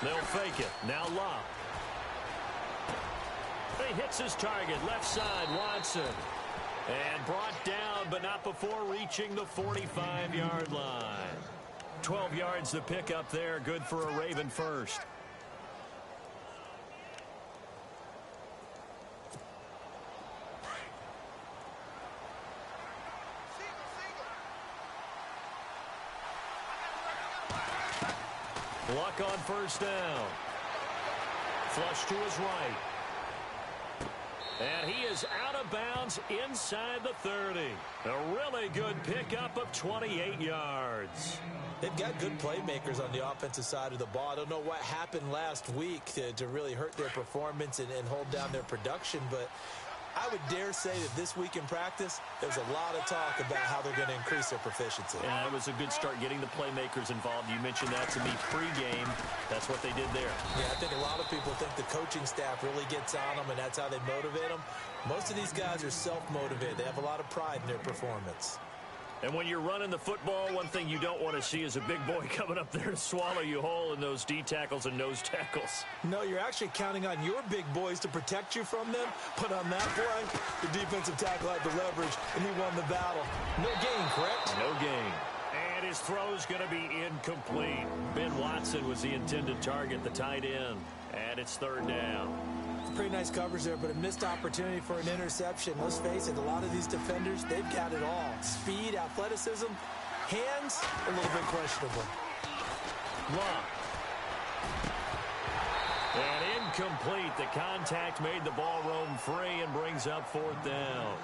They'll fake it. Now Locke. He hits his target. Left side, Watson. And brought down, but not before reaching the 45-yard line. 12 yards to pick up there. Good for a Raven first. Luck on first down. Flush to his right. And he is out of bounds inside the 30. A really good pickup of 28 yards. They've got good playmakers on the offensive side of the ball. I don't know what happened last week to really hurt their performance and hold down their production, but I would dare say that this week in practice, there's a lot of talk about how they're going to increase their proficiency. Yeah, it was a good start getting the playmakers involved. You mentioned that to me pregame. That's what they did there. Yeah, I think a lot of people think the coaching staff really gets on them, and that's how they motivate them. Most of these guys are self-motivated. They have a lot of pride in their performance. And when you're running the football, one thing you don't want to see is a big boy coming up there to swallow you whole in those D tackles and nose tackles. No, you're actually counting on your big boys to protect you from them. But on that play, the defensive tackle had the leverage, and he won the battle. No gain, correct? No gain. And his throw's going to be incomplete. Ben Watson was the intended target, the tight end. And it's third down. Pretty nice coverage there, but a missed opportunity for an interception. Let's face it, a lot of these defenders, they've got it all. Speed, athleticism, hands, a little bit questionable. Lock. And incomplete. The contact made the ball roam free and brings up fourth down.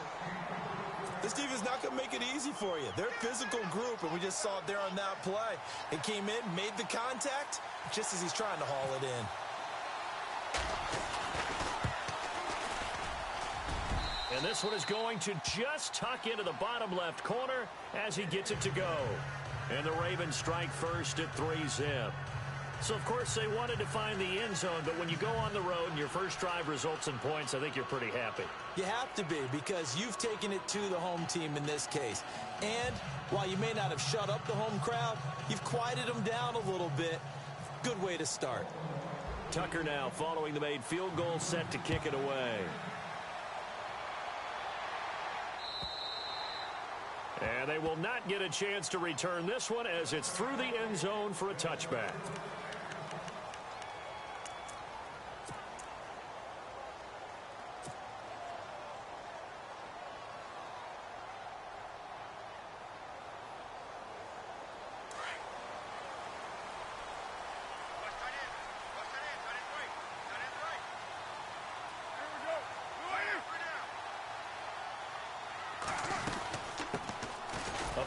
This defense is not going to make it easy for you. They're a physical group, and we just saw it there on that play. It came in, made the contact, just as he's trying to haul it in. And this one is going to just tuck into the bottom left corner as he gets it to go. And the Ravens strike first at 3-zip. So, of course, they wanted to find the end zone, but when you go on the road and your first drive results in points, I think you're pretty happy. You have to be, because you've taken it to the home team in this case. And while you may not have shut up the home crowd, you've quieted them down a little bit. Good way to start. Tucker now following the made field goal, set to kick it away. And they will not get a chance to return this one as it's through the end zone for a touchback.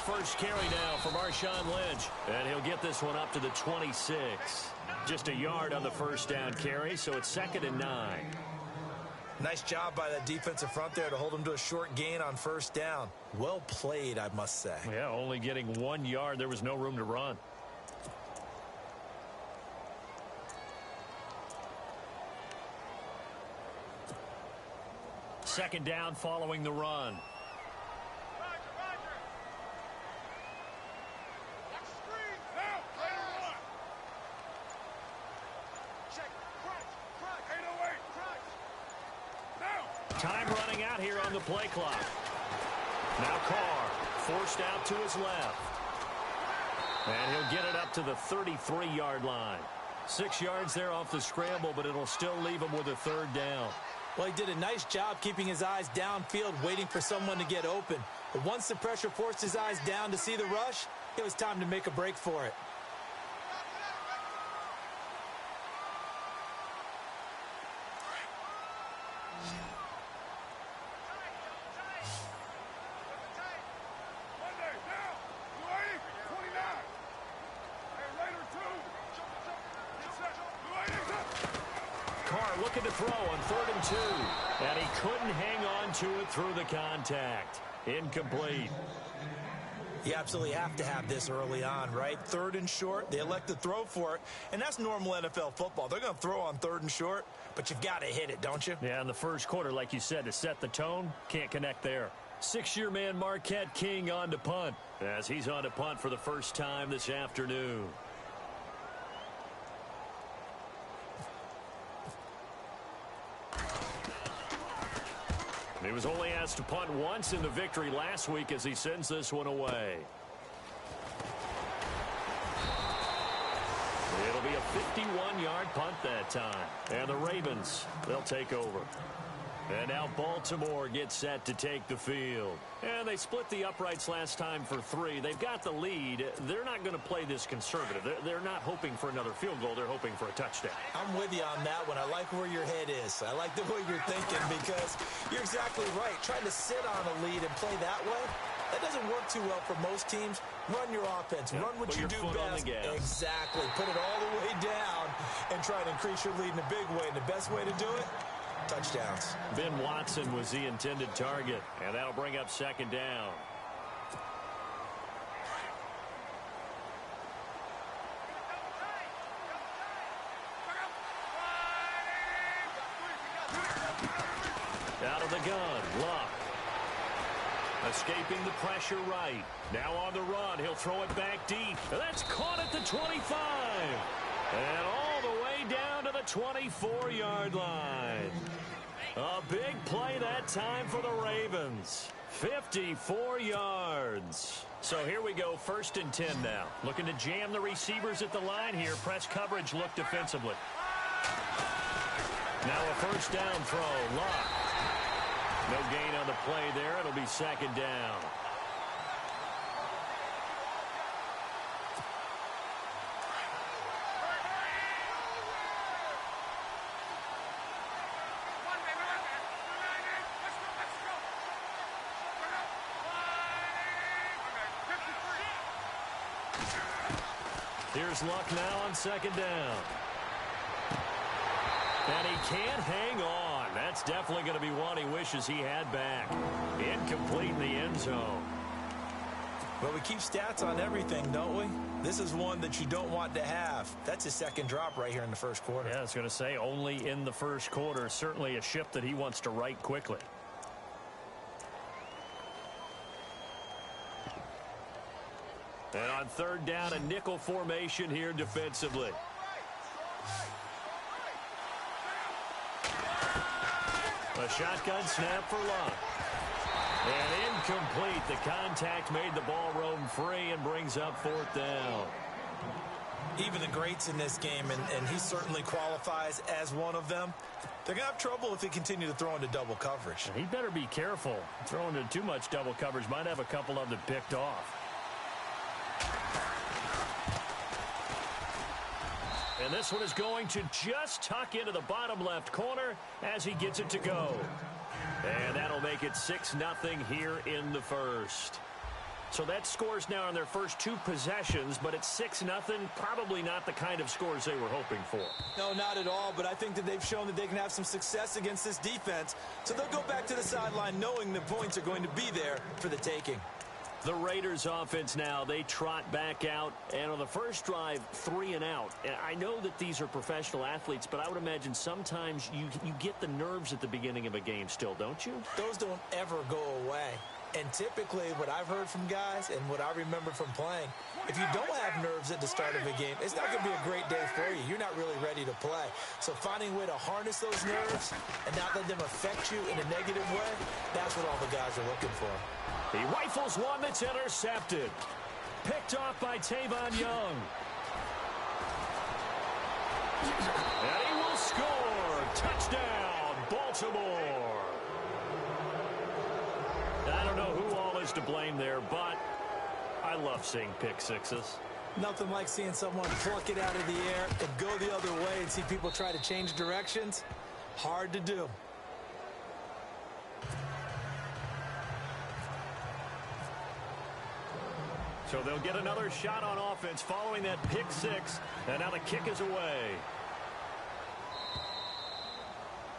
First carry now for Marshawn Lynch, and he'll get this one up to the 26. Just a yard on the first down carry, so it's 2nd and 9. Nice job by that defensive front there to hold him to a short gain on first down. Well played, I must say. Yeah, only getting 1 yard. There was no room to run. Second down following the run. Time running out here on the play clock. Now Carr forced out to his left. And he'll get it up to the 33-yard line. 6 yards there off the scramble, but it'll still leave him with a third down. Well, he did a nice job keeping his eyes downfield, waiting for someone to get open. But once the pressure forced his eyes down to see the rush, it was time to make a break for it. Looking to throw on 3rd and 2. And he couldn't hang on to it through the contact. Incomplete. You absolutely have to have this early on, right? 3rd and short, they elect to throw for it. And that's normal NFL football. They're going to throw on 3rd and short, but you've got to hit it, don't you? Yeah, in the first quarter, like you said, to set the tone, can't connect there. 6-year man Marquette King on to punt, as he's on to punt for the first time this afternoon. He was only asked to punt once in the victory last week as he sends this one away. It'll be a 51-yard punt that time. And the Ravens, they'll take over. And now Baltimore gets set to take the field. And they split the uprights last time for 3. They've got the lead. They're not going to play this conservative. They're not hoping for another field goal. They're hoping for a touchdown. I'm with you on that one. I like where your head is. I like the way you're thinking because you're exactly right. Trying to sit on a lead and play that way, that doesn't work too well for most teams. Run your offense. Run what you do best. Exactly. Put it all the way down and try to increase your lead in a big way. And the best way to do it, touchdowns. Ben Watson was the intended target, and that'll bring up second down. Out of the gun, Luck. Escaping the pressure right. Now on the run, he'll throw it back deep. That's caught at the 25. And all the way down to the 24-yard line. A big play that time for the Ravens. 54 yards. So here we go, 1st and 10 now. Looking to jam the receivers at the line here. Press coverage, look defensively. Now a 1st down throw, Luck. No gain on the play there. It'll be second down. Here's Luck now on second down. And he can't hang on. That's definitely going to be one he wishes he had back. Incomplete in the end zone. Well, we keep stats on everything, don't we? This is one that you don't want to have. That's his second drop right here in the first quarter. Yeah, I was going to say only in the first quarter. Certainly a ship that he wants to right quickly. And on 3rd down, a nickel formation here defensively. A shotgun snap for Luck. And incomplete. The contact made the ball roam free and brings up 4th down. Even the greats in this game, and he certainly qualifies as one of them, they're going to have trouble if they continue to throw into double coverage. He better be careful. Throwing into too much double coverage might have a couple of them picked off. And this one is going to just tuck into the bottom left corner as he gets it to go. And that'll make it 6-0 here in the first. So that scores now on their first 2 possessions, but it's 6-0. Probably not the kind of scores they were hoping for. No, not at all, but I think that they've shown that they can have some success against this defense. So they'll go back to the sideline knowing the points are going to be there for the taking. The Raiders offense now, they trot back out, and on the first drive, 3 and out. And I know that these are professional athletes, but I would imagine sometimes you get the nerves at the beginning of a game still, don't you? Those don't ever go away. And typically what I've heard from guys and what I remember from playing, if you don't have nerves at the start of a game, it's not going to be a great day for you. You're not really ready to play. So finding a way to harness those nerves and not let them affect you in a negative way, that's what all the guys are looking for. He rifles one that's intercepted. Picked off by Tavon Young. And he will score. Touchdown, Baltimore. I don't know who all is to blame there, but I love seeing pick sixes. Nothing like seeing someone pluck it out of the air and go the other way and see people try to change directions. Hard to do. So they'll get another shot on offense following that pick six. And now the kick is away.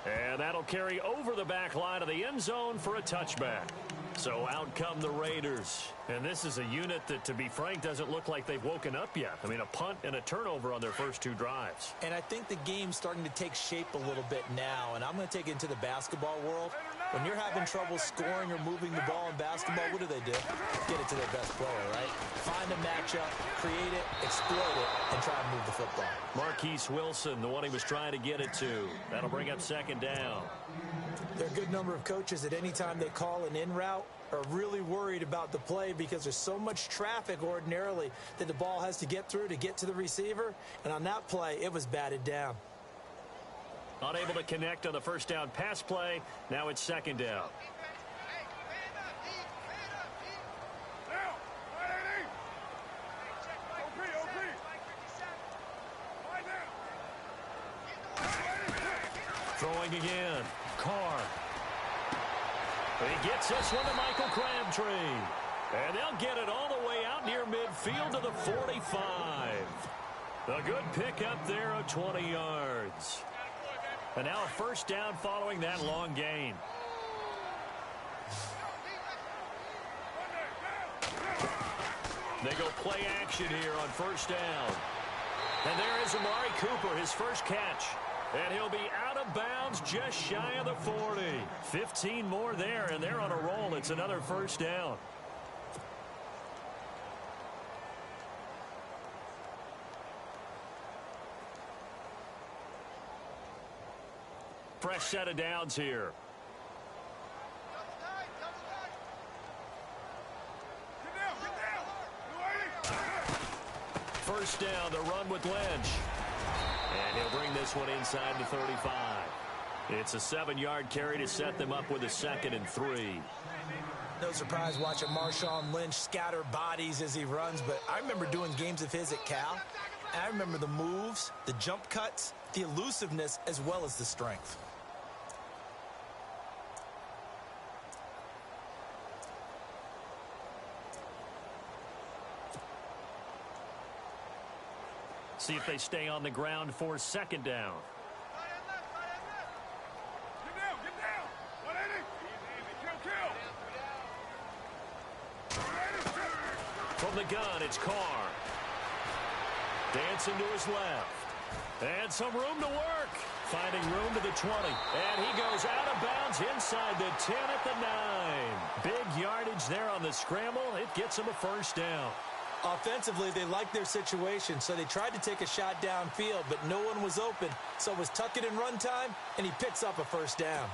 And that'll carry over the back line of the end zone for a touchback. So out come the Raiders. And this is a unit that, to be frank, doesn't look like they've woken up yet. I mean, a punt and a turnover on their first 2 drives. And I think the game's starting to take shape a little bit now. And I'm going to take it into the basketball world. When you're having trouble scoring or moving the ball in basketball, what do? Get it to their best player, right? Find a matchup, create it, exploit it, and try and move the football. Marquise Wilson, the one he was trying to get it to. That'll bring up second down. There are a good number of coaches at any time they call an in route are really worried about the play because there's so much traffic ordinarily that the ball has to get through to get to the receiver. And on that play, it was batted down. Unable to connect on the first down pass play. Now it's second down. Throwing again. Carr. He gets this one to Michael Crabtree. And they'll get it all the way out near midfield to the 45. A good pickup there of 20 yards. And now a first down following that long gain. They go play action here on first down. And there is Amari Cooper, his first catch. And he'll be out of bounds just shy of the 40. 15 more there, and they're on a roll. It's another first down. Fresh set of downs here. First down, the run with Lynch. And he'll bring this one inside the 35. It's a 7-yard carry to set them up with a 2nd and 3. No surprise watching Marshawn Lynch scatter bodies as he runs, but I remember doing games of his at Cal. And I remember the moves, the jump cuts, the elusiveness, as well as the strength. See if they stay on the ground for second down. Get down. 180. Kill. From the gun, it's Carr. Dancing to his left. And some room to work. Finding room to the 20. And he goes out of bounds inside the 10 at the 9. Big yardage there on the scramble. It gets him a first down. Offensively, they liked their situation, so they tried to take a shot downfield, but no one was open. So it was tuck it in run time, and he picks up a first down.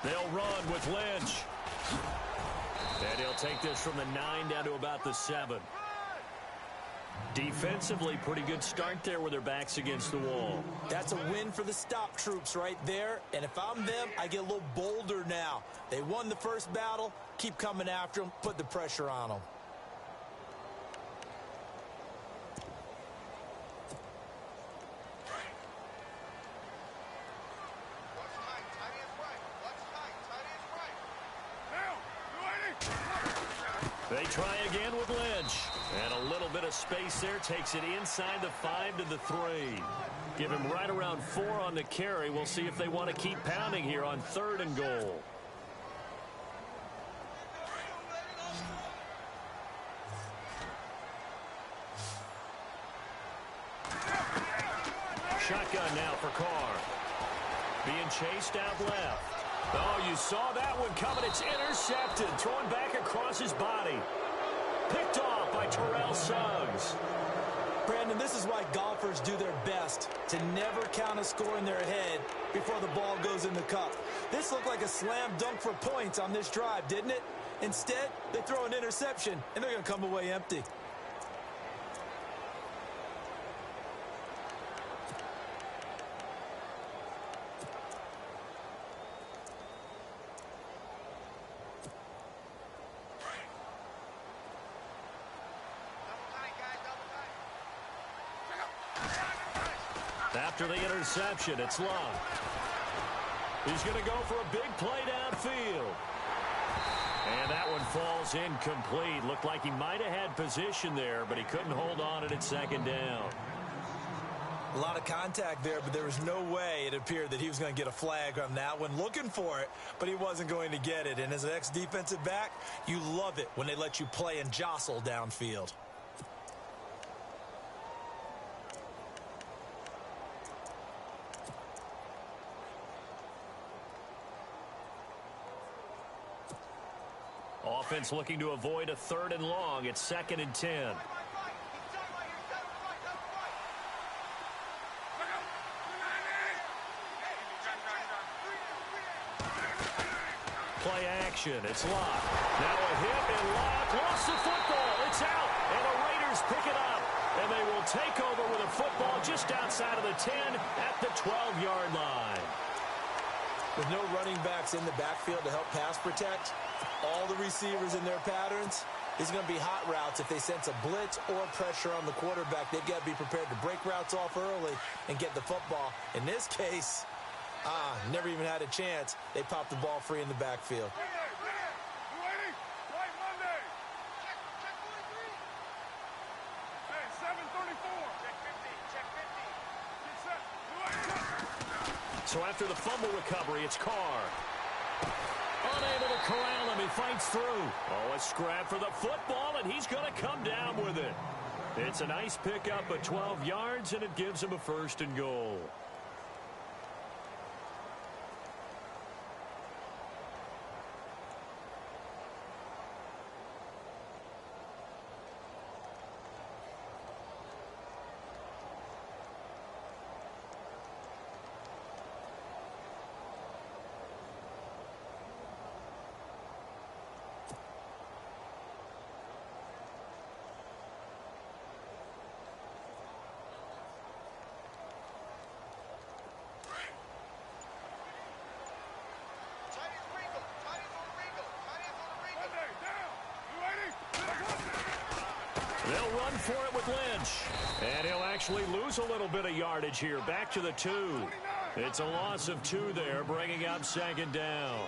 They'll run with Lynch. And he'll take this from the 9 down to about the 7. Defensively, pretty good start there with their backs against the wall. That's a win for the stop troops right there. And if I'm them, I get a little bolder now. They won the first battle. Keep coming after them. Put the pressure on them. They try again with Lynch. And a little bit of space there. Takes it inside the 5 to the 3. Give him right around 4 on the carry. We'll see if they want to keep pounding here on 3rd and goal. Shotgun now for Carr. Being chased out left. Oh, you saw that one coming. It's intercepted. Thrown back across his body. Picked off by Terrell Suggs. Brandon, this is why golfers do their best to never count a score in their head before the ball goes in the cup. This looked like a slam dunk for points on this drive, didn't it? Instead, they throw an interception, and they're going to come away empty. After the interception, it's Love. He's going to go for a big play downfield. And that one falls incomplete. Looked like he might have had position there, but he couldn't hold on at second down. A lot of contact there, but there was no way it appeared that he was going to get a flag on that one. Looking for it, but he wasn't going to get it. And as an ex-defensive back, you love it when they let you play and jostle downfield. offense looking to avoid a 3rd and long. It's 2nd and 10. Play action. It's locked. Now a hit and locked. Lost the football. It's out. And the Raiders pick it up. And they will take over with a football just outside of the 10 at the 12-yard line. With no running backs in the backfield to help pass protect, all the receivers in their patterns, these are going to be hot routes. If they sense a blitz or pressure on the quarterback, they've got to be prepared to break routes off early and get the football. In this case, never even had a chance. They popped the ball free in the backfield. So after the fumble recovery, it's Carr. Unable to corral him. He fights through. Oh, a scrap for the football, and he's going to come down with it. It's a nice pickup of 12 yards, and it gives him a 1st and goal. They'll run for it with Lynch. And he'll actually lose a little bit of yardage here. Back to the 2. It's a loss of 2 there, bringing up 2nd down.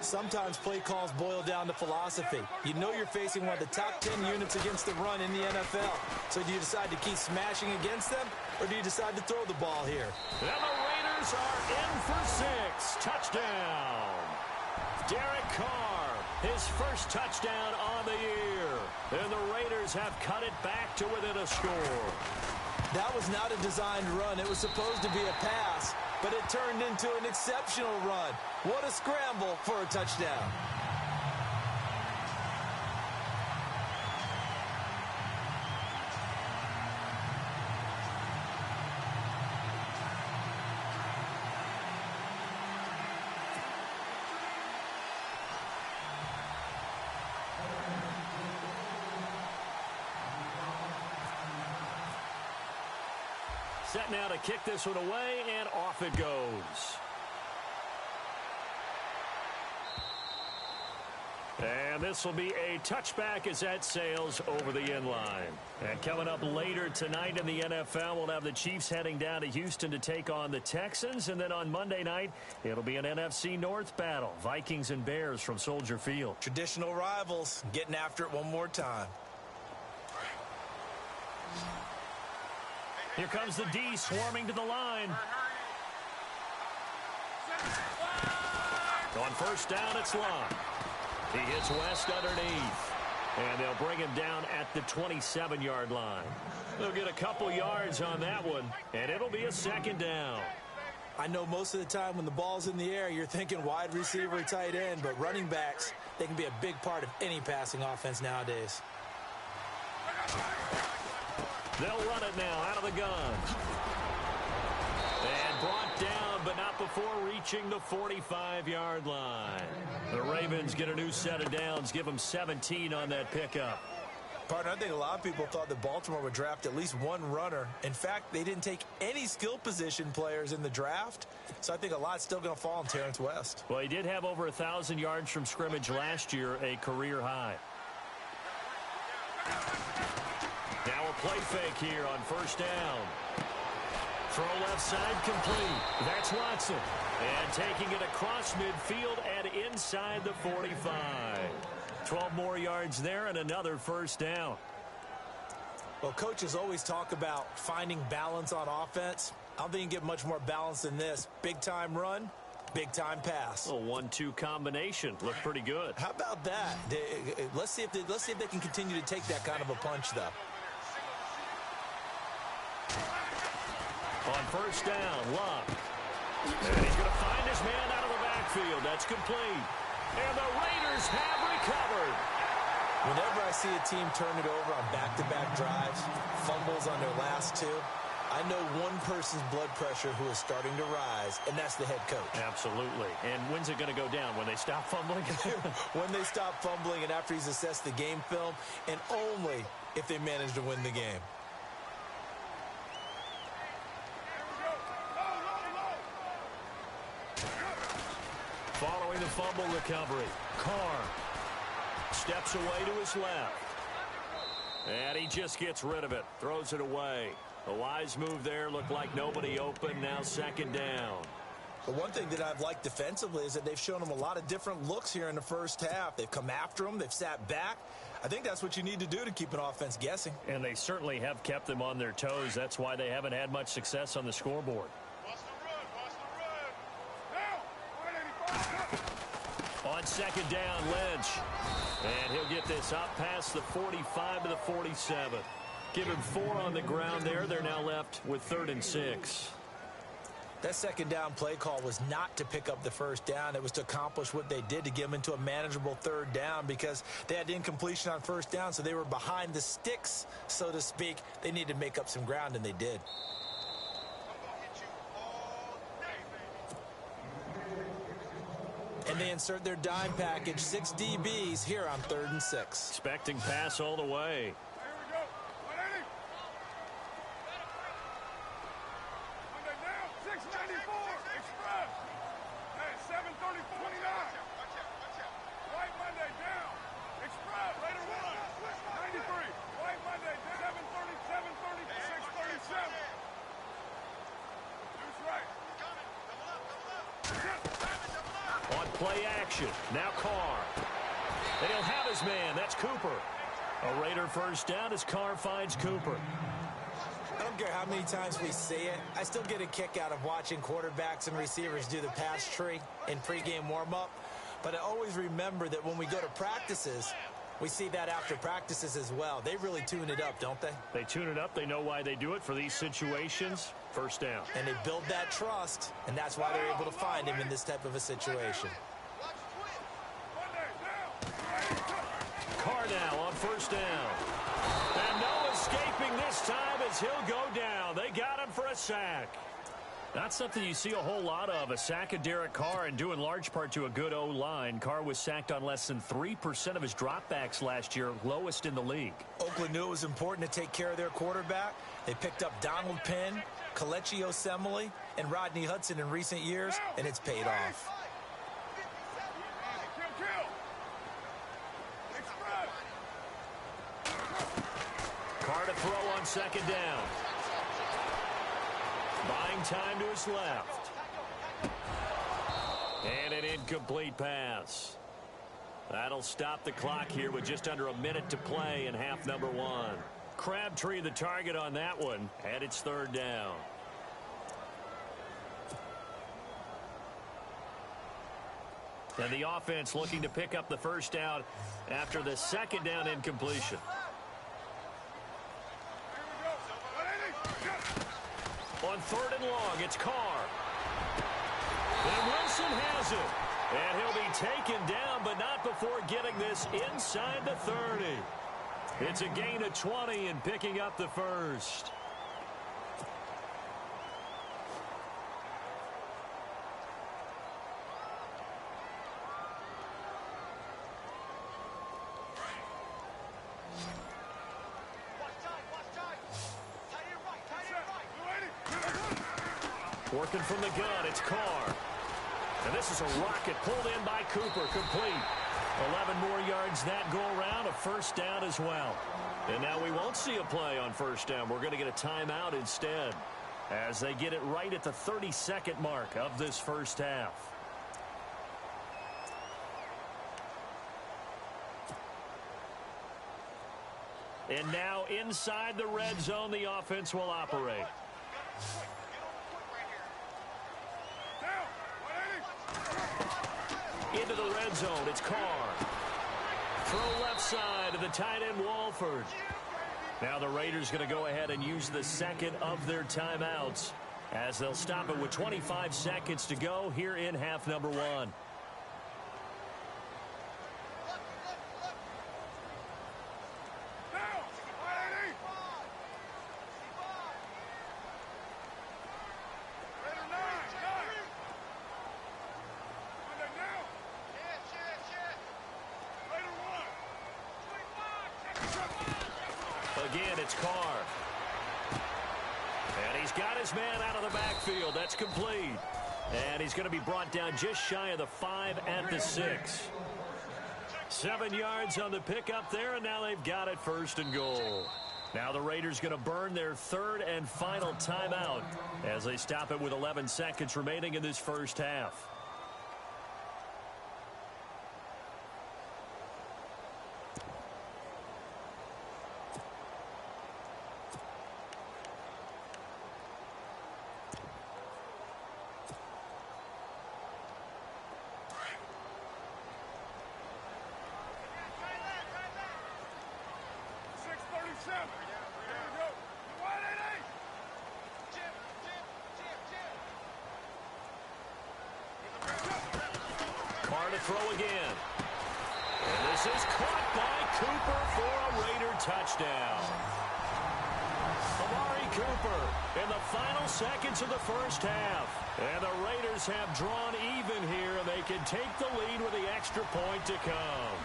Sometimes play calls boil down to philosophy. You know you're facing one of the top 10 units against the run in the NFL. So do you decide to keep smashing against them, or do you decide to throw the ball here? And the Raiders are in for 6. Touchdown. Derek Carr, his first touchdown on the year. And the Raiders have cut it back to within a score. That was not a designed run. It was supposed to be a pass, but it turned into an exceptional run. What a scramble for a touchdown. Set now to kick this one away, and off it goes. And this will be a touchback as that sails over the end line. And coming up later tonight in the NFL, we'll have the Chiefs heading down to Houston to take on the Texans. And then on Monday night, it'll be an NFC North battle. Vikings and Bears from Soldier Field. Traditional rivals getting after it one more time. Here comes the D swarming to the line. On 1st down, it's Locke. He hits West underneath. And they'll bring him down at the 27-yard line. They'll get a couple yards on that one, and it'll be a 2nd down. I know most of the time when the ball's in the air, you're thinking wide receiver, tight end, but running backs, they can be a big part of any passing offense nowadays. They'll run it now out of the gun. And brought down, but not before reaching the 45-yard line. The Ravens get a new set of downs, give them 17 on that pickup. Partner, I think a lot of people thought that Baltimore would draft at least one runner. In fact, they didn't take any skill position players in the draft. So I think a lot's still going to fall on Terrence West. Well, he did have over 1,000 yards from scrimmage last year, a career high. Now a play fake here on 1st down. Throw left side complete. That's Watson. And taking it across midfield and inside the 45. 12 more yards there and another 1st down. Well, coaches always talk about finding balance on offense. I don't think you can get much more balance than this. Big-time run, big-time pass. A 1-2 combination. Looked pretty good. How about that? Let's see if they can continue to take that kind of a punch, though. On 1st down, Locke. And he's going to find his man out of the backfield. That's complete. And the Raiders have recovered. Whenever I see a team turn it over on back-to-back drives, fumbles on their last two, I know one person's blood pressure who is starting to rise, and that's the head coach. Absolutely. And when's it going to go down? When they stop fumbling? When they stop fumbling and after he's assessed the game film, and only if they manage to win the game. Following the fumble recovery, Carr steps away to his left. And he just gets rid of it, throws it away. A wise move there, looked like nobody open, now second down. The one thing that I've liked defensively is that they've shown them a lot of different looks here in the first half. They've come after them, they've sat back. I think that's what you need to do to keep an offense guessing. And they certainly have kept them on their toes. That's why they haven't had much success on the scoreboard. On second down, Lynch. And he'll get this up past the 45 to the 47. Give him 4 on the ground there. They're now left with 3rd and 6. That second down play call was not to pick up the first down. It was to accomplish what they did, to get them into a manageable 3rd down, because they had incompletion on first down, so they were behind the sticks, so to speak. They needed to make up some ground, and they did. And they insert their dime package, 6 DBs here on 3rd and 6. Expecting pass all the way. Play action. Now Carr. And he'll have his man. That's Cooper. A Raider first down as Carr finds Cooper. I don't care how many times we see it. I still get a kick out of watching quarterbacks and receivers do the pass tree in pregame warm-up. But I always remember that when we go to practices, we see that after practices as well. They really tune it up, don't they? They tune it up. They know why they do it for these situations. First down. And they build that trust, and that's why they're able to find him in this type of a situation. Carr now on first down. And no escaping this time as he'll go down. They got him for a sack. Not something you see a whole lot of, a sack of Derek Carr, and due in large part to a good O-line. Carr was sacked on less than 3% of his dropbacks last year, lowest in the league. Oakland knew it was important to take care of their quarterback. They picked up Donald Penn, Kelechi Osemele, and Rodney Hudson in recent years, and it's paid off. Carr to throw on second down. Buying time to his left. And an incomplete pass. That'll stop the clock here with just under a minute to play in half number 1. Crabtree the target on that one, and it's 3rd down. And the offense looking to pick up the first down after the second down incompletion. On 3rd and long, it's Carr. And Wilson has it. And he'll be taken down, but not before getting this inside the 30. It's a gain of 20 and picking up the first. Working from the gun, it's Carr. And this is a rocket pulled in by Cooper, complete. 11 more yards that go around, a first down as well. And now we won't see a play on first down. We're going to get a timeout instead as they get it right at the 32nd mark of this first half. And now inside the red zone, the offense will operate. Into the red zone, it's Carr. Throw left side to the tight end, Walford. Now the Raiders going to go ahead and use the second of their timeouts as they'll stop it with 25 seconds to go here in half number 1. again, it's Carr. And he's got his man out of the backfield. That's complete. And he's going to be brought down just shy of the 5 at the 6. 7 yards on the pickup there, and now they've got it 1st and goal. Now the Raiders going to burn their 3rd and final timeout as they stop it with 11 seconds remaining in this first half. Throw again. And this is caught by Cooper for a Raider touchdown. Amari Cooper in the final seconds of the first half. And the Raiders have drawn even here, and they can take the lead with the extra point to come.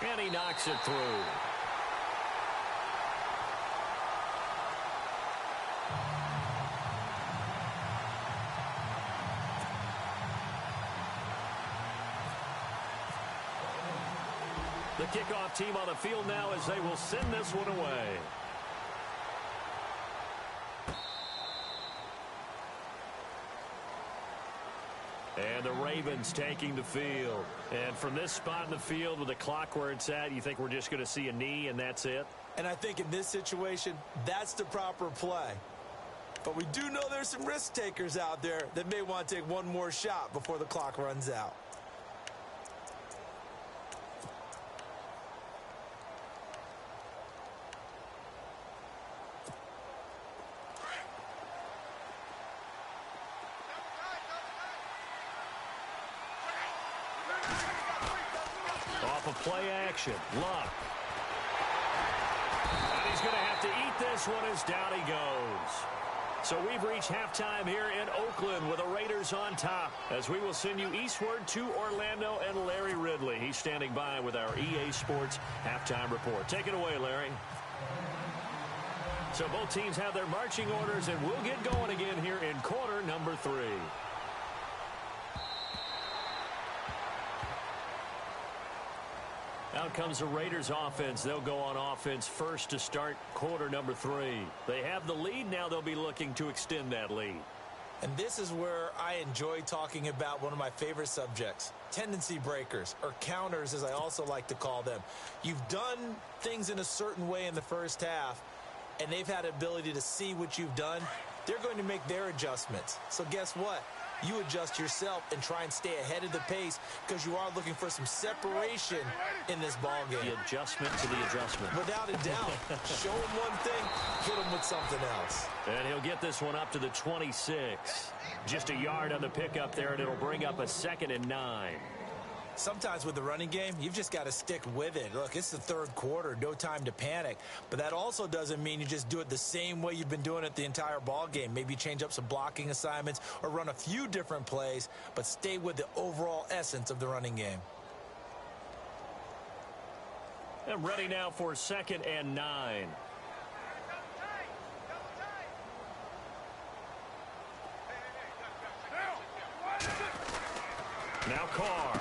And he knocks it through. The kickoff team on the field now as they will send this one away. And the Ravens taking the field. And from this spot in the field with the clock where it's at, you think we're just going to see a knee and that's it? And I think in this situation, that's the proper play. But we do know there's some risk takers out there that may want to take one more shot before the clock runs out. Play action. Luck. And he's going to have to eat this one as down he goes. So we've reached halftime here in Oakland with the Raiders on top as we will send you eastward to Orlando and Larry Ridley. He's standing by with our EA Sports halftime report. Take it away, Larry. So both teams have their marching orders, and we'll get going again here in quarter number 3. Out comes the Raiders offense. They'll go on offense first to start quarter number 3. They have the lead. Now they'll be looking to extend that lead. And this is where I enjoy talking about one of my favorite subjects, tendency breakers, or counters as I also like to call them. You've done things in a certain way in the first half, and they've had the ability to see what you've done. They're going to make their adjustments. So guess what? You adjust yourself and try and stay ahead of the pace because you are looking for some separation in this ball game. The adjustment to the adjustment. Without a doubt. Show him one thing, hit him with something else. And he'll get this one up to the 26. Just a yard on the pickup there, and it'll bring up a 2nd and 9. Sometimes with the running game, you've just got to stick with it. Look, it's the 3rd quarter, no time to panic. But that also doesn't mean you just do it the same way you've been doing it the entire ball game. Maybe change up some blocking assignments or run a few different plays, but stay with the overall essence of the running game. And ready now for 2nd and 9. Now Carr.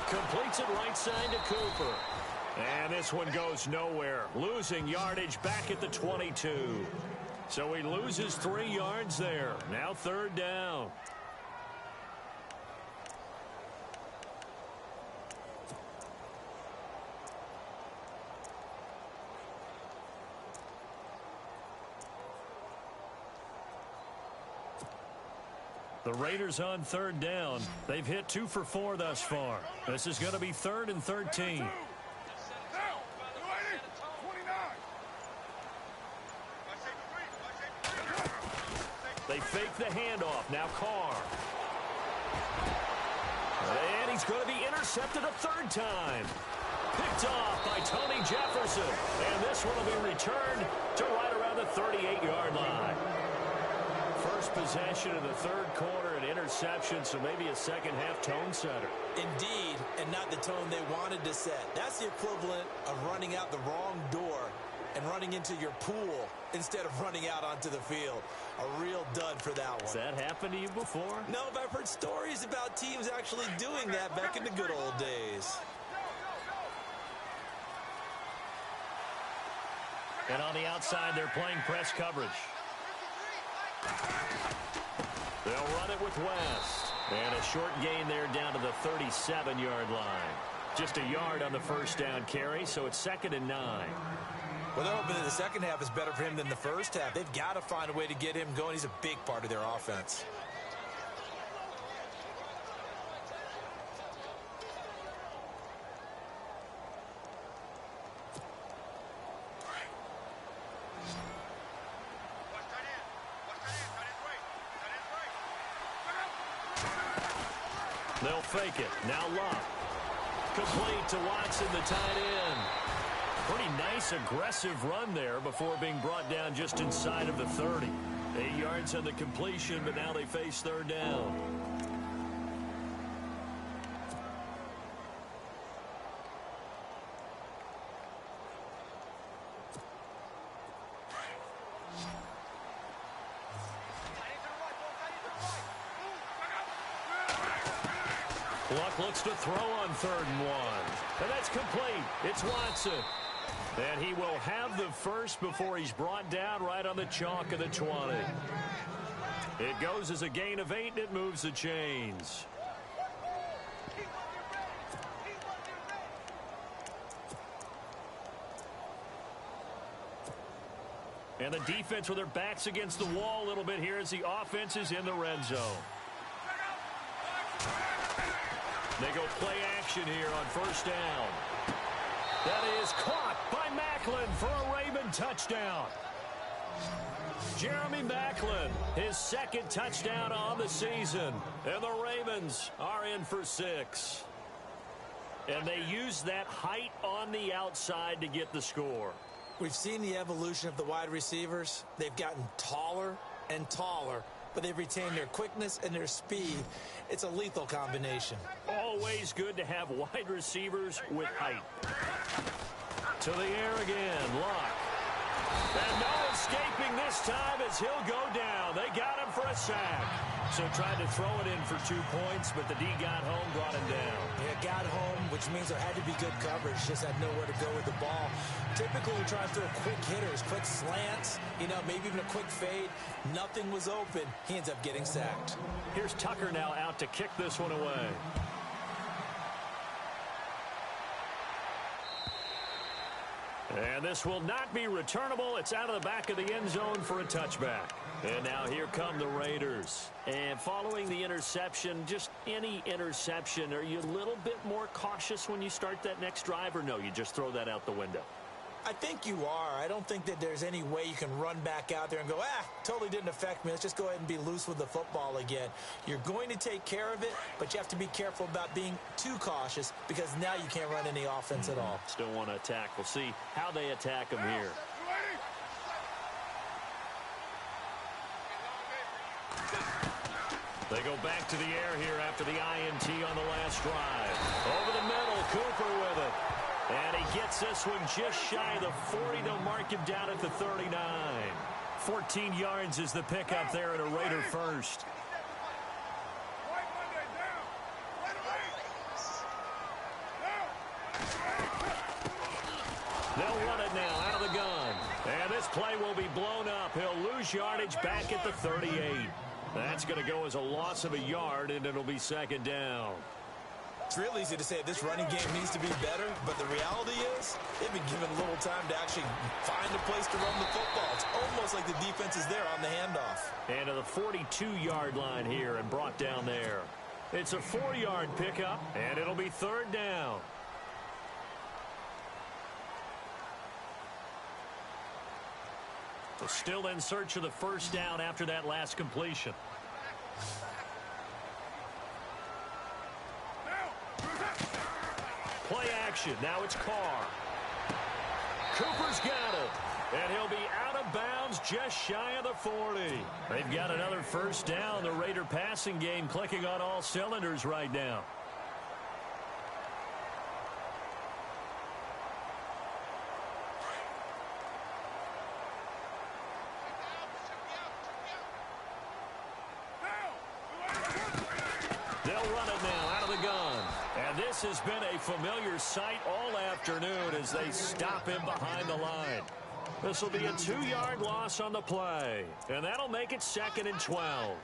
Completes it right side to Cooper. And this one goes nowhere. Losing yardage back at the 22. So he loses 3 yards there. Now 3rd down. The Raiders on 3rd down. They've hit 2 for 4 thus far. This is going to be 3rd and 13. They fake the handoff. Now Carr. And he's going to be intercepted a 3rd time. Picked off by Tony Jefferson. And this one will be returned to right around the 38-yard line. First possession of the third quarter, an interception, so maybe a second-half tone setter. Indeed, and not the tone they wanted to set. That's the equivalent of running out the wrong door and running into your pool instead of running out onto the field. A real dud for that one. Has that happened to you before? No, but I've heard stories about teams actually doing that back in the good old days. And on the outside, they're playing press coverage. They'll run it with West. And a short gain there down to the 37-yard line. Just a yard on the first down carry, so it's 2nd and 9. Well, they're hoping that the second half is better for him than the first half. They've got to find a way to get him going. He's a big part of their offense. They'll fake it. Now Love. Complete to Watson, the tight end. Pretty nice, aggressive run there before being brought down just inside of the 30. 8 yards on the completion, but now they face third down. Luck looks to throw on 3rd and 1. And that's complete. It's Watson. And he will have the first before he's brought down right on the chalk of the 20. It goes as a gain of 8, and it moves the chains. And the defense with their backs against the wall a little bit here as the offense is in the red zone. They go play action here on first down. That is caught by Macklin for a Raven touchdown. Jeremy Macklin, his 2nd touchdown on the season. And the Ravens are in for 6. And they use that height on the outside to get the score. We've seen the evolution of the wide receivers. They've gotten taller and taller, but they've retained their quickness and their speed. It's a lethal combination. Always good to have wide receivers with height. To the air again, Luck. And no escaping this time as he'll go down. They got him for a sack. So tried to throw it in for 2 points, but the D got home, brought him down. Yeah, got home, which means there had to be good coverage. Just had nowhere to go with the ball. Typically, we try to throw quick hitters, quick slants, maybe even a quick fade. Nothing was open. He ends up getting sacked. Here's Tucker now out to kick this one away. And this will not be returnable. It's out of the back of the end zone for a touchback. And now here come the Raiders. And following the interception, just any interception, are you a little bit more cautious when you start that next drive, or no, you just throw that out the window? I think you are. I don't think that there's any way you can run back out there and go, totally didn't affect me. Let's just go ahead and be loose with the football again. You're going to take care of it, but you have to be careful about being too cautious because now you can't run any offense at all. Still want to attack. We'll see how they attack them here. They go back to the air here after the INT on the last drive. Over the middle, Cooper with it. And he gets this one just shy of the 40. They'll mark him down at the 39. 14 yards is the pickup there at a Raider first. They'll run it now out of the gun. And this play will be blown up. He'll lose yardage back at the 38. That's going to go as a loss of a yard, and it'll be 2nd down. It's real easy to say this running game needs to be better, but the reality is they've been given little time to actually find a place to run the football. It's almost like the defense is there on the handoff. And to the 42-yard line here and brought down there. It's a 4-yard pickup, and it'll be 3rd down. Still in search of the first down after that last completion. Play action. Now it's Carr. Cooper's got it. And he'll be out of bounds just shy of the 40. They've got another first down. The Raider passing game clicking on all cylinders right now. They'll run it now out of the gun. And this has been a familiar sight all afternoon as they stop him behind the line. This will be a 2-yard loss on the play. And that'll make it 2nd and 12.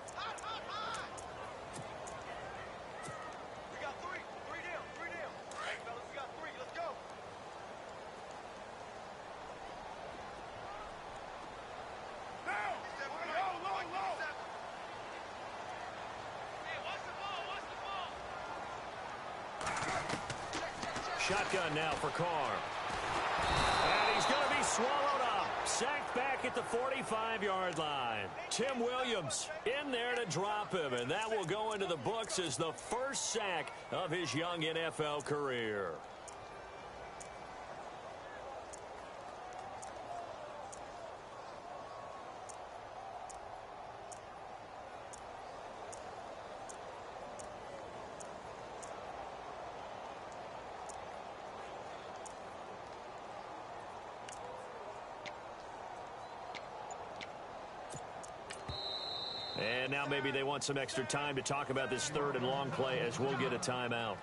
We got three. Three down. All right, fellas, we got 3. Let's go. Now! Low. Hey, watch the ball. Shotgun now for Carr. And he's going to be swallowed up. Sacked back at the 45-yard line. Tim Williams in there to drop him, and that will go into the books as the first sack of his young NFL career. And now maybe they want some extra time to talk about this 3rd and long play as we'll get a timeout.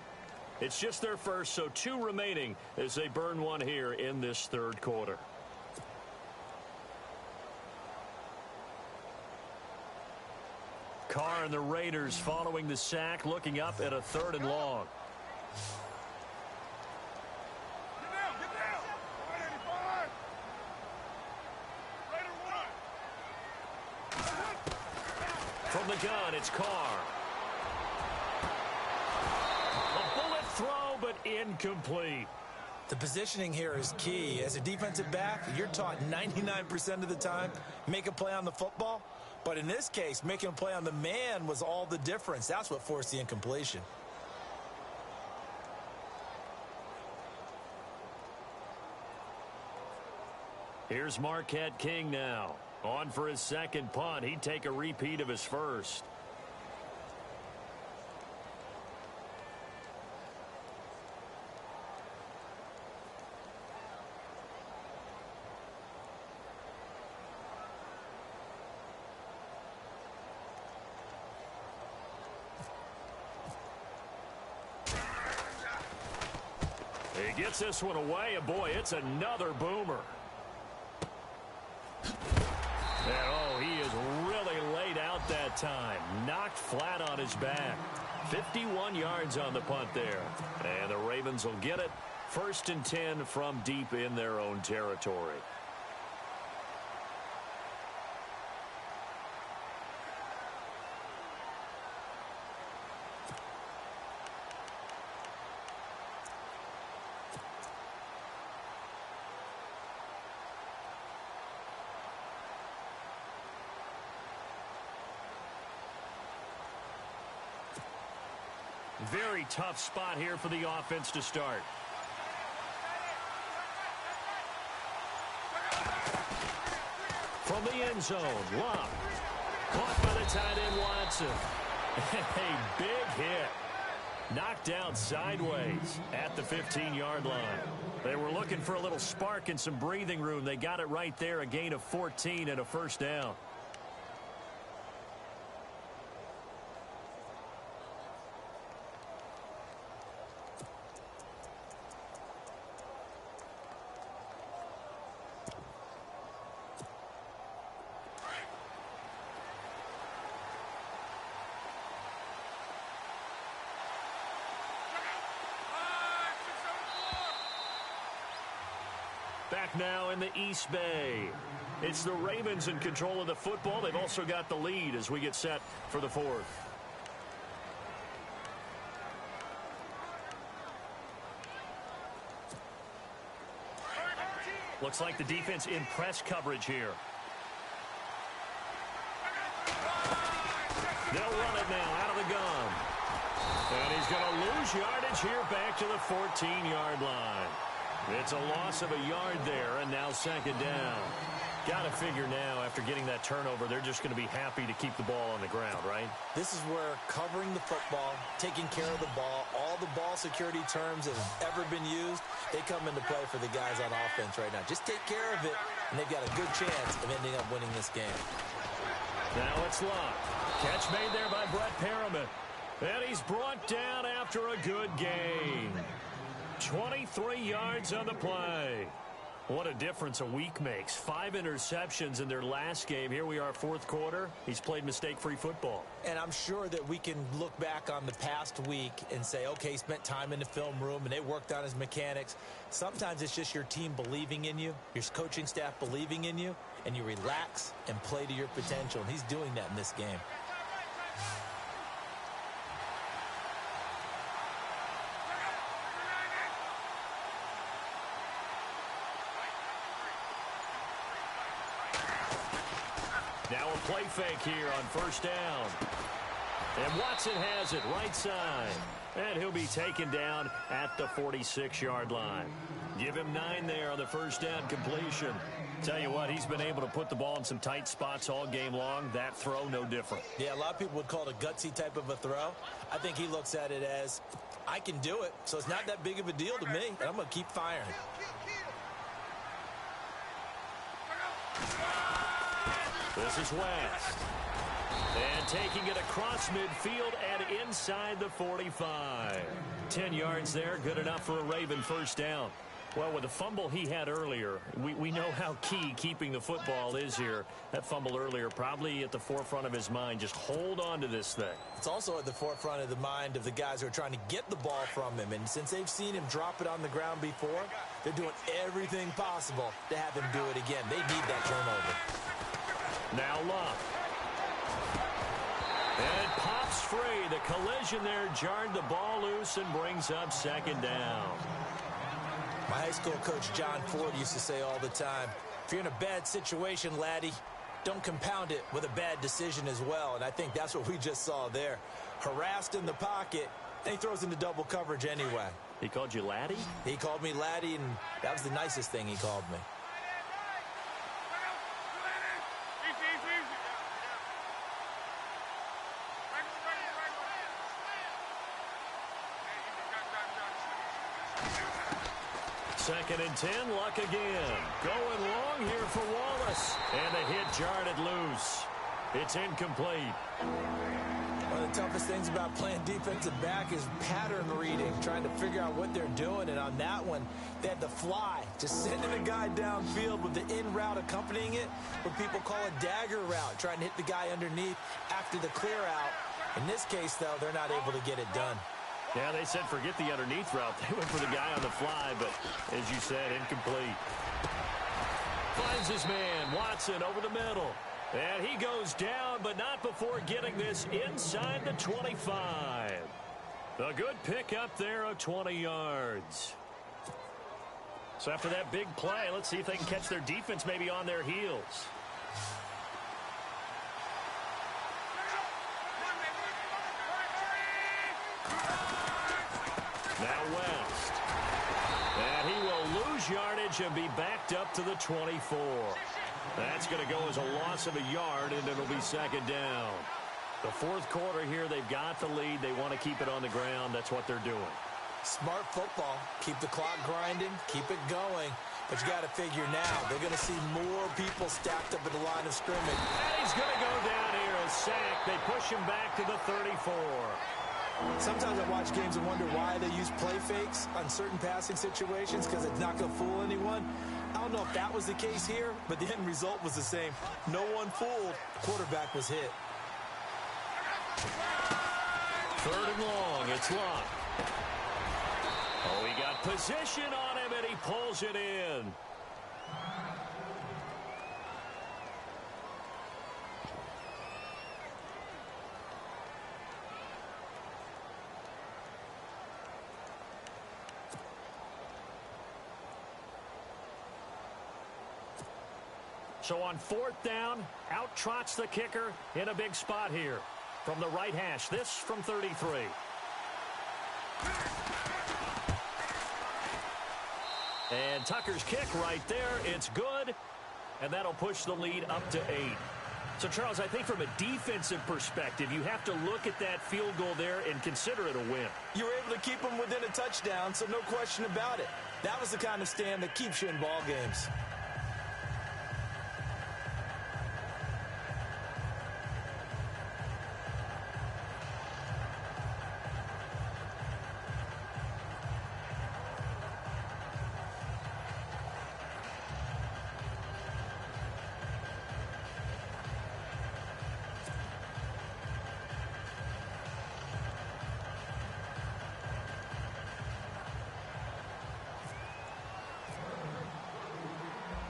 It's just their first, so 2 remaining as they burn one here in this 3rd quarter. Carr and the Raiders following the sack, looking up at a 3rd and long. Get down. 185. Raider 1. From the gun, it's Carr. A bullet throw, but incomplete. The positioning here is key. As a defensive back, you're taught 99% of the time, make a play on the football. But in this case, making a play on the man was all the difference. That's what forced the incompletion. Here's Marquette King now. On for his 2nd punt. He'd take a repeat of his first. He gets this one away, and boy, it's another boomer. And oh, he is really laid out that time. Knocked flat on his back. 51 yards on the punt there. And the Ravens will get it. 1st and 10 from deep in their own territory. Very tough spot here for the offense to start. From the end zone, Love. Caught by the tight end, Watson. A big hit. Knocked down sideways at the 15-yard line. They were looking for a little spark and some breathing room. They got it right there, a gain of 14 and a first down. Back now in the East Bay. It's the Ravens in control of the football. They've also got the lead as we get set for the 4th. Looks like the defense in press coverage here. They'll run it now out of the gun. And he's going to lose yardage here back to the 14-yard line. It's a loss of a yard there, and now second down. Got to figure now, after getting that turnover, they're just going to be happy to keep the ball on the ground, right? This is where covering the football, taking care of the ball, all the ball security terms that have ever been used, they come into play for the guys on offense right now. Just take care of it, and they've got a good chance of ending up winning this game. Now it's Luck. Catch made there by Brett Perriman. And he's brought down after a good gain. 23 yards on the play. What a difference a week makes. 5 interceptions in their last game. Here we are, fourth quarter. He's played mistake-free football. And I'm sure that we can look back on the past week and say, okay, he spent time in the film room and they worked on his mechanics. Sometimes it's just your team believing in you, your coaching staff believing in you, and you relax and play to your potential. And he's doing that in this game. Now a play fake here on first down. And Watson has it right side. And he'll be taken down at the 46-yard line. Give him 9 there on the first down completion. Tell you what, he's been able to put the ball in some tight spots all game long. That throw, no different. Yeah, a lot of people would call it a gutsy type of a throw. I think he looks at it as, I can do it, so it's not that big of a deal to me, and I'm going to keep firing. This is West. And taking it across midfield and inside the 45. 10 yards there, good enough for a Raven first down. Well, with the fumble he had earlier, we know how key keeping the football is here. That fumble earlier probably at the forefront of his mind. Just hold on to this thing. It's also at the forefront of the mind of the guys who are trying to get the ball from him. And since they've seen him drop it on the ground before, they're doing everything possible to have him do it again. They need that turnover. Now Luck. And it pops free. The collision there jarred the ball loose and brings up second down. My high school coach John Ford used to say all the time, if you're in a bad situation, laddie, don't compound it with a bad decision as well. And I think that's what we just saw there. Harassed in the pocket, and he throws into double coverage anyway. He called you laddie? He called me laddie, and that was the nicest thing he called me. Second and 10, Luck again. Going long here for Wallace. And the hit jarred it loose. It's incomplete. One of the toughest things about playing defensive back is pattern reading, trying to figure out what they're doing. And on that one, they had the fly, just sending a guy downfield with the in route accompanying it, what people call a dagger route, trying to hit the guy underneath after the clear out. In this case, though, they're not able to get it done. Yeah, they said forget the underneath route. They went for the guy on the fly, but as you said, incomplete. Finds his man, Watson, over the middle. And he goes down, but not before getting this inside the 25. A good pick up there of 20 yards. So after that big play, let's see if they can catch their defense maybe on their heels. Now West. And he will lose yardage and be backed up to the 24. That's going to go as a loss of a yard, and it'll be second down. The fourth quarter here, they've got the lead. They want to keep it on the ground. That's what they're doing. Smart football. Keep the clock grinding. Keep it going. But you got to figure now, they're going to see more people stacked up at the line of scrimmage. And he's going to go down here, a sack. They push him back to the 34. Sometimes I watch games and wonder why they use play fakes on certain passing situations, because it's not going to fool anyone. I don't know if that was the case here, but the end result was the same. No one fooled. Quarterback was hit. Third and long. It's Luck. Oh, he got position on him, and he pulls it in. So on fourth down, out trots the kicker in a big spot here from the right hash. This from 33. And Tucker's kick right there. It's good. And that'll push the lead up to 8. So, Charles, I think from a defensive perspective, you have to look at that field goal there and consider it a win. You were able to keep them within a touchdown, so no question about it. That was the kind of stand that keeps you in ball games.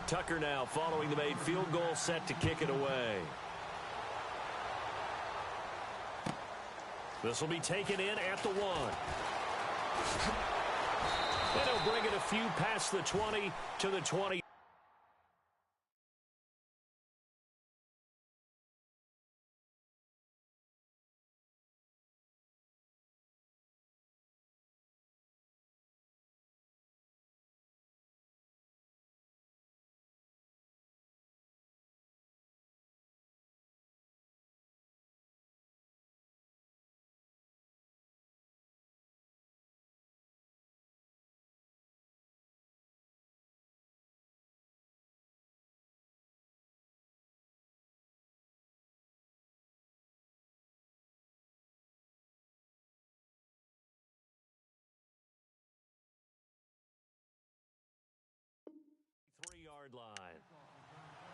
Tucker now following the made field goal, set to kick it away. This will be taken in at the 1. And he'll bring it a few past the 20 to the 20. Line.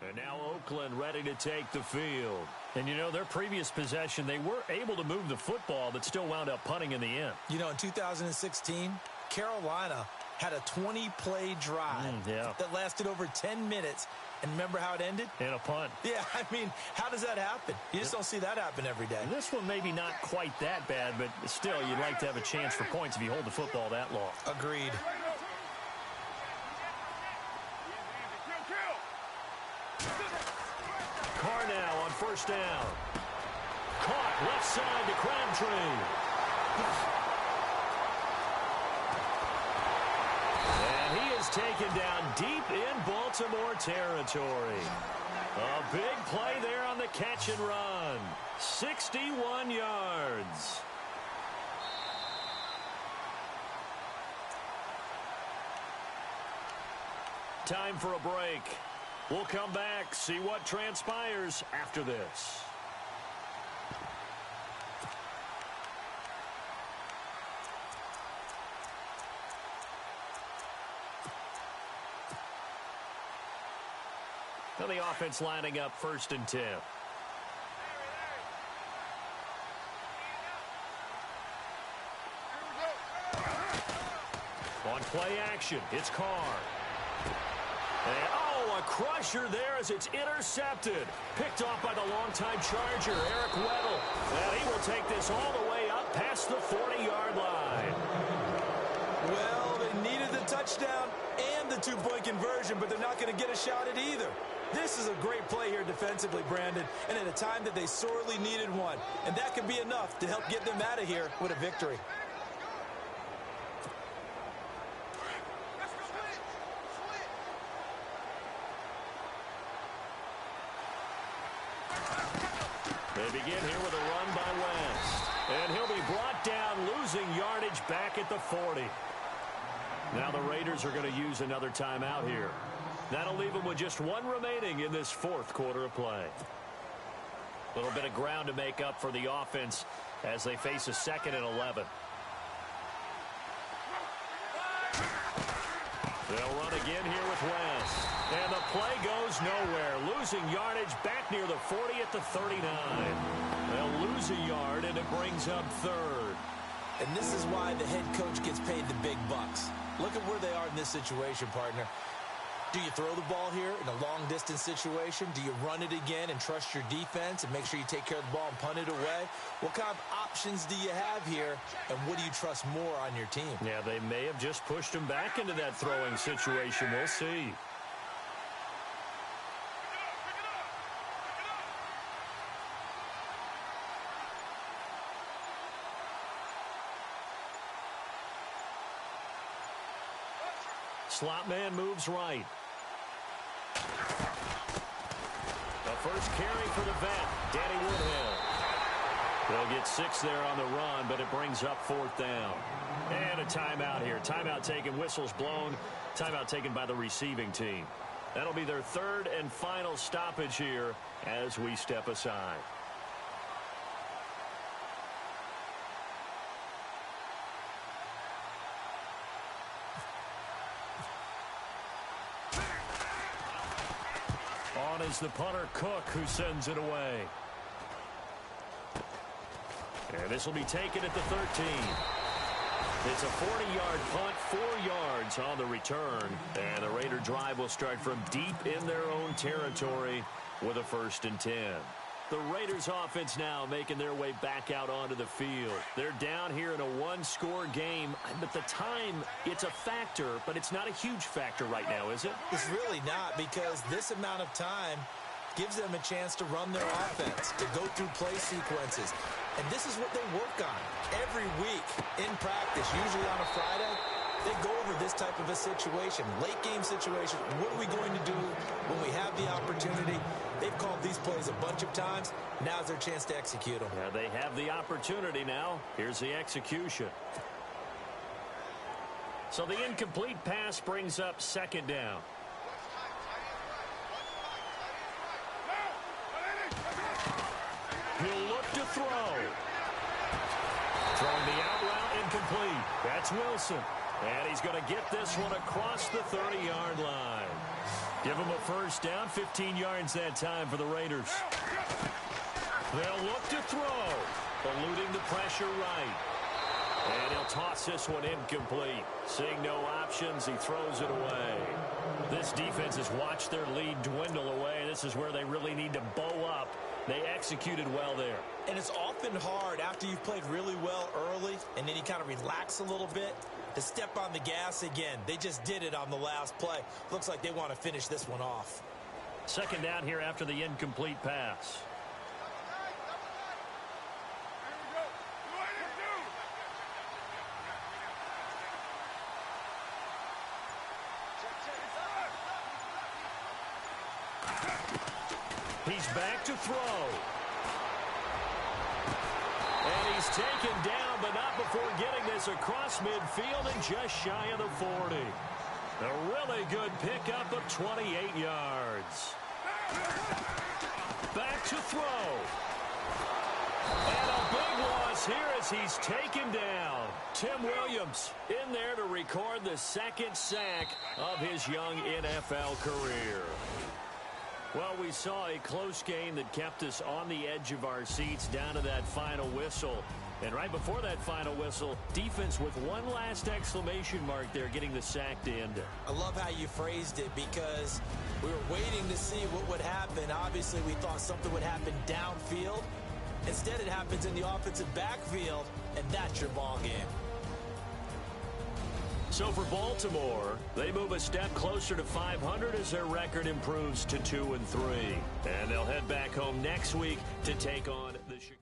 And now Oakland ready to take the field. And, you know, their previous possession, they were able to move the football, but still wound up punting in the end. You know, in 2016, Carolina had a 20-play drive that lasted over 10 minutes. And remember how it ended? In a punt. Yeah, I mean, how does that happen? You just don't see that happen every day. This one maybe not quite that bad, but still, you'd like to have a chance for points if you hold the football that long. Agreed. Carr now on first down. Caught left side to Crabtree. And he is taken down deep in Baltimore territory. A big play there on the catch and run. 61 yards. Time for a break. We'll come back, see what transpires after this. Now the offense lining up 1st and 10. On play action, it's Carr. And, a crusher there as it's intercepted. Picked off by the longtime Charger, Eric Weddle. And he will take this all the way up past the 40-yard line. Well, they needed the touchdown and the 2-point conversion, but they're not going to get a shot at either. This is a great play here defensively, Brandon, and at a time that they sorely needed one. And that could be enough to help get them out of here with a victory. They begin here with a run by West. And he'll be brought down, losing yardage back at the 40. Now the Raiders are going to use another timeout here. That'll leave them with just one remaining in this 4th quarter of play. A little bit of ground to make up for the offense as they face a 2nd and 11. They'll run again here with West. And the play goes nowhere. Losing yardage back near the 40 at the 39. They'll lose a yard, and it brings up 3rd. And this is why the head coach gets paid the big bucks. Look at where they are in this situation, partner. Do you throw the ball here in a long-distance situation? Do you run it again and trust your defense and make sure you take care of the ball and punt it away? What kind of options do you have here, and what do you trust more on your team? Yeah, they may have just pushed him back into that throwing situation. We'll see. slot man moves right. The first carry for the vet, Danny Woodhill. They'll get 6 there on the run, but it brings up 4th down. And a timeout here. Timeout taken, whistles blown. Timeout taken by the receiving team. That'll be their 3rd and final stoppage here as we step aside. On is the punter, Cook, who sends it away. And this will be taken at the 13. It's a 40-yard punt, 4 yards on the return. And the Raider drive will start from deep in their own territory with a 1st and 10. The Raiders offense now making their way back out onto the field. They're down here in a 1-score game. But the time, it's a factor, but it's not a huge factor right now, is it? It's really not, because this amount of time gives them a chance to run their offense, to go through play sequences. And this is what they work on every week in practice, usually on a Friday. They go over this type of a situation, late game situation. What are we going to do when we have the opportunity? They've called these plays a bunch of times. Now's their chance to execute them. Yeah, they have the opportunity now. Here's the execution. So the incomplete pass brings up 2nd down. He'll look to throw. Throwing the out route, incomplete. That's Wilson. And he's going to get this one across the 30-yard line. Give him a 1st down, 15 yards that time for the Raiders. They'll look to throw. Eluding the pressure right. And he'll toss this one incomplete. Seeing no options, he throws it away. This defense has watched their lead dwindle away. This is where they really need to bow up. They executed well there. And it's often hard after you've played really well early and then you kind of relax a little bit to step on the gas again. They just did it on the last play. Looks like they want to finish this one off. 2nd down here after the incomplete pass. He's back to throw. And he's taken down, but not before getting this across midfield and just shy of the 40. A really good pickup of 28 yards. Back to throw. And a big loss here as he's taken down. Tim Williams in there to record the 2nd sack of his young NFL career. Well, we saw a close game that kept us on the edge of our seats down to that final whistle. And right before that final whistle, defense with one last exclamation mark there, getting the sack to end it. I love how you phrased it, because we were waiting to see what would happen. Obviously, we thought something would happen downfield. Instead, it happens in the offensive backfield, and that's your ball game. So for Baltimore, they move a step closer to 500 as their record improves to 2-3. And they'll head back home next week to take on the Chicago.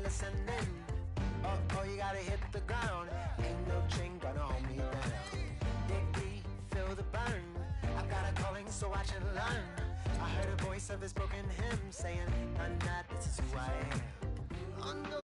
listening. Oh, you gotta hit the ground. Ain't no chain gonna hold me down. Dig deep, feel the burn. I've got a calling, so watch and learn. I heard a voice of his broken hymn saying, "I'm not, this is who I am."